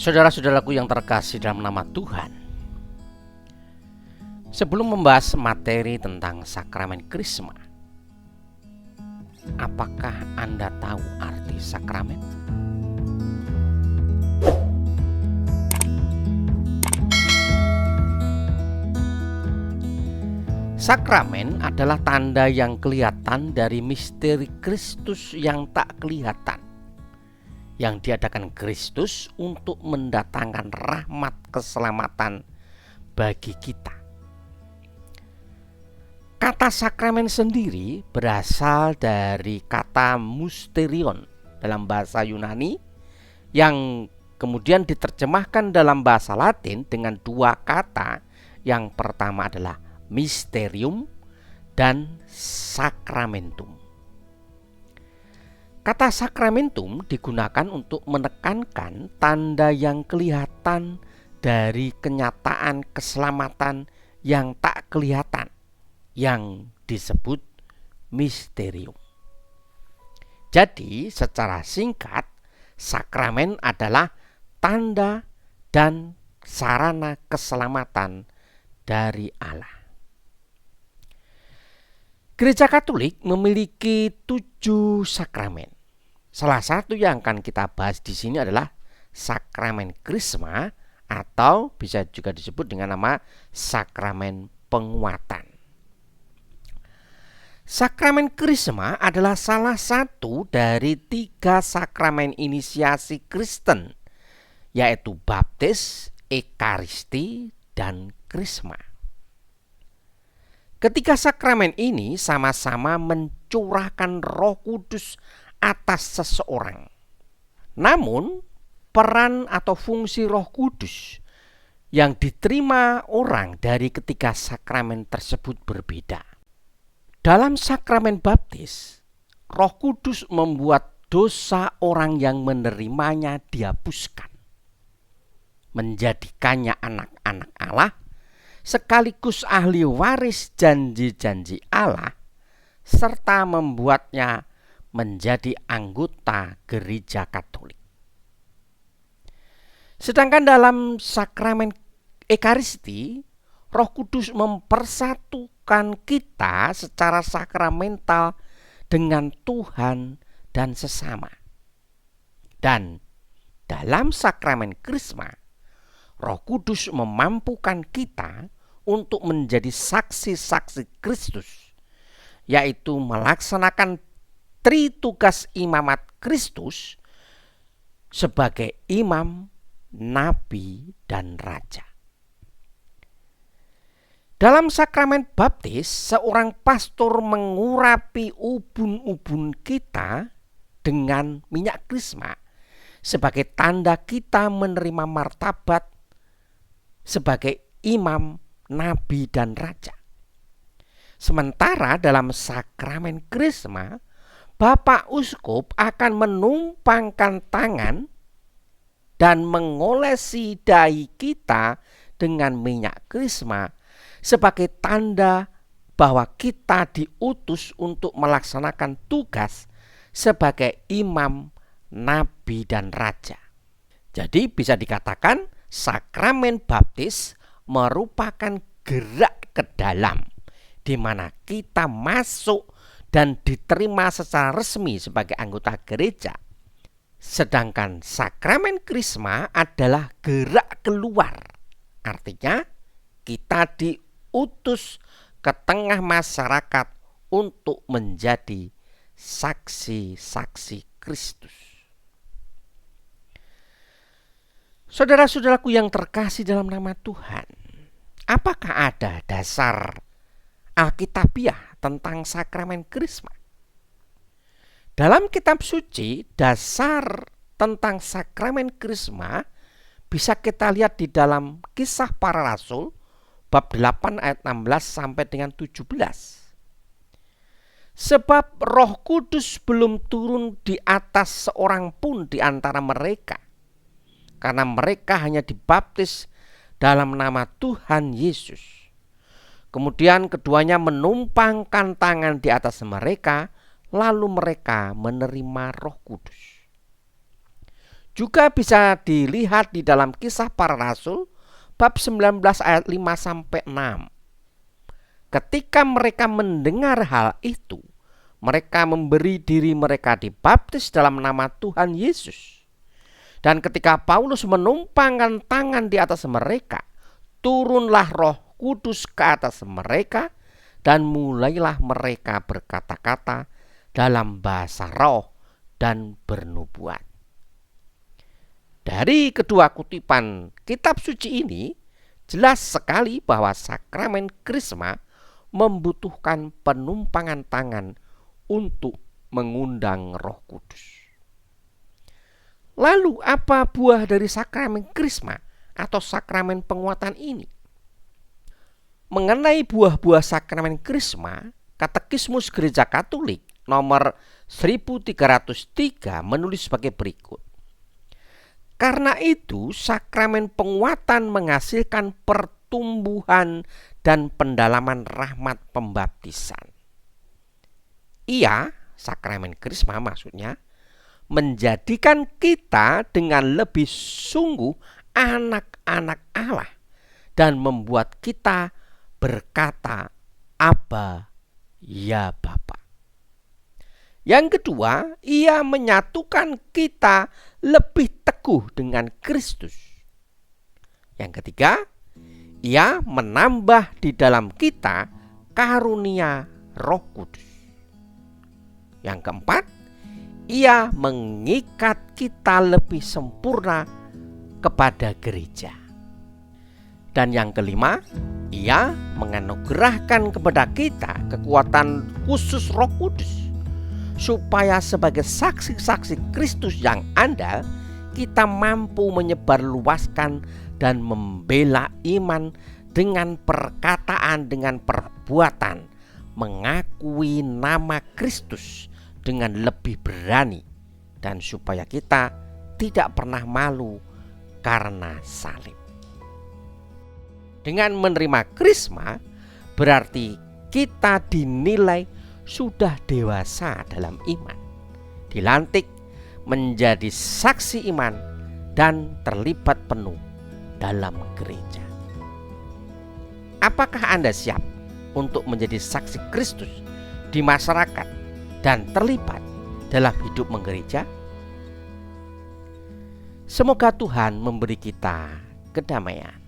Saudara-saudaraku yang terkasih dalam nama Tuhan, sebelum membahas materi tentang sakramen Krisma, apakah Anda tahu arti sakramen? Sakramen adalah tanda yang kelihatan dari misteri Kristus yang tak kelihatan, yang diadakan Kristus untuk mendatangkan rahmat keselamatan bagi kita. Kata sakramen sendiri berasal dari kata mysterion dalam bahasa Yunani, yang kemudian diterjemahkan dalam bahasa Latin dengan dua kata. Yang pertama adalah mysterium dan sacramentum. Kata sakramentum digunakan untuk menekankan tanda yang kelihatan dari kenyataan keselamatan yang tak kelihatan, yang disebut misterium. Jadi secara singkat, sakramen adalah tanda dan sarana keselamatan dari Allah. Gereja Katolik memiliki 7 sakramen. Salah satu yang akan kita bahas di sini adalah sakramen Krisma, atau bisa juga disebut dengan nama sakramen penguatan. Sakramen Krisma adalah salah satu dari 3 sakramen inisiasi Kristen, yaitu baptis, ekaristi, dan krisma. Ketiga sakramen ini sama-sama mencurahkan Roh Kudus atas seseorang. Namun, peran atau fungsi Roh Kudus yang diterima orang dari ketiga sakramen tersebut berbeda. Dalam sakramen baptis, Roh Kudus membuat dosa orang yang menerimanya dihapuskan, menjadikannya anak-anak Allah, sekaligus ahli waris janji-janji Allah, serta membuatnya menjadi anggota gereja Katolik. Sedangkan dalam sakramen ekaristi, Roh Kudus mempersatukan kita secara sakramental dengan Tuhan dan sesama. Dan dalam sakramen Krisma, Roh Kudus memampukan kita untuk menjadi saksi-saksi Kristus, yaitu melaksanakan tritugas imamat Kristus sebagai imam, nabi, dan raja. Dalam sakramen baptis, seorang pastor mengurapi ubun-ubun kita dengan minyak krisma sebagai tanda kita menerima martabat sebagai imam, nabi, dan raja. Sementara dalam sakramen krisma, Bapak Uskup akan menumpangkan tangan dan mengolesi dahi kita dengan minyak krisma sebagai tanda bahwa kita diutus untuk melaksanakan tugas sebagai imam, nabi, dan raja. Jadi bisa dikatakan sakramen baptis merupakan gerak ke dalam, di mana kita masuk dan diterima secara resmi sebagai anggota gereja. Sedangkan sakramen krisma adalah gerak keluar. Artinya kita diutus ke tengah masyarakat untuk menjadi saksi-saksi Kristus. Saudara-saudaraku yang terkasih dalam nama Tuhan, apakah ada dasar alkitabiah tentang sakramen krisma? Dalam kitab suci, dasar tentang sakramen krisma bisa kita lihat di dalam Kisah Para Rasul bab 8 ayat 16 sampai dengan 17. Sebab Roh Kudus belum turun di atas seorang pun di antara mereka, karena mereka hanya dibaptis dalam nama Tuhan Yesus. Kemudian keduanya menumpangkan tangan di atas mereka, lalu mereka menerima Roh Kudus. Juga bisa dilihat di dalam Kisah Para Rasul bab 19 ayat 5 sampai 6. Ketika mereka mendengar hal itu, mereka memberi diri mereka dibaptis dalam nama Tuhan Yesus. Dan ketika Paulus menumpangkan tangan di atas mereka, turunlah Roh Kudus ke atas mereka, dan mulailah mereka berkata-kata dalam bahasa roh dan bernubuat. Dari kedua kutipan kitab suci ini, jelas sekali bahwa sakramen Krisma membutuhkan penumpangan tangan untuk mengundang Roh Kudus. Lalu apa buah dari sakramen Krisma atau sakramen penguatan ini? Mengenai buah-buah sakramen Krisma, Katekismus Gereja Katolik nomor 1303 menulis sebagai berikut. Karena itu, sakramen penguatan menghasilkan pertumbuhan dan pendalaman rahmat pembaptisan. Ia, sakramen Krisma maksudnya, menjadikan kita dengan lebih sungguh anak-anak Allah dan membuat kita berkata, Abba, ya Bapa. Yang kedua, ia menyatukan kita lebih teguh dengan Kristus. Yang ketiga, ia menambah di dalam kita karunia Roh Kudus. Yang keempat, ia mengikat kita lebih sempurna kepada gereja. Dan yang kelima, ia menganugerahkan kepada kita kekuatan khusus Roh Kudus, supaya sebagai saksi-saksi Kristus yang andal, kita mampu menyebarluaskan dan membela iman dengan perkataan, dengan perbuatan, mengakui nama Kristus dengan lebih berani, dan supaya kita tidak pernah malu karena salib. Dengan menerima Krisma, berarti kita dinilai sudah dewasa dalam iman, dilantik menjadi saksi iman dan terlibat penuh dalam gereja. Apakah Anda siap untuk menjadi saksi Kristus di masyarakat dan terlibat dalam hidup menggereja? Semoga Tuhan memberi kita kedamaian.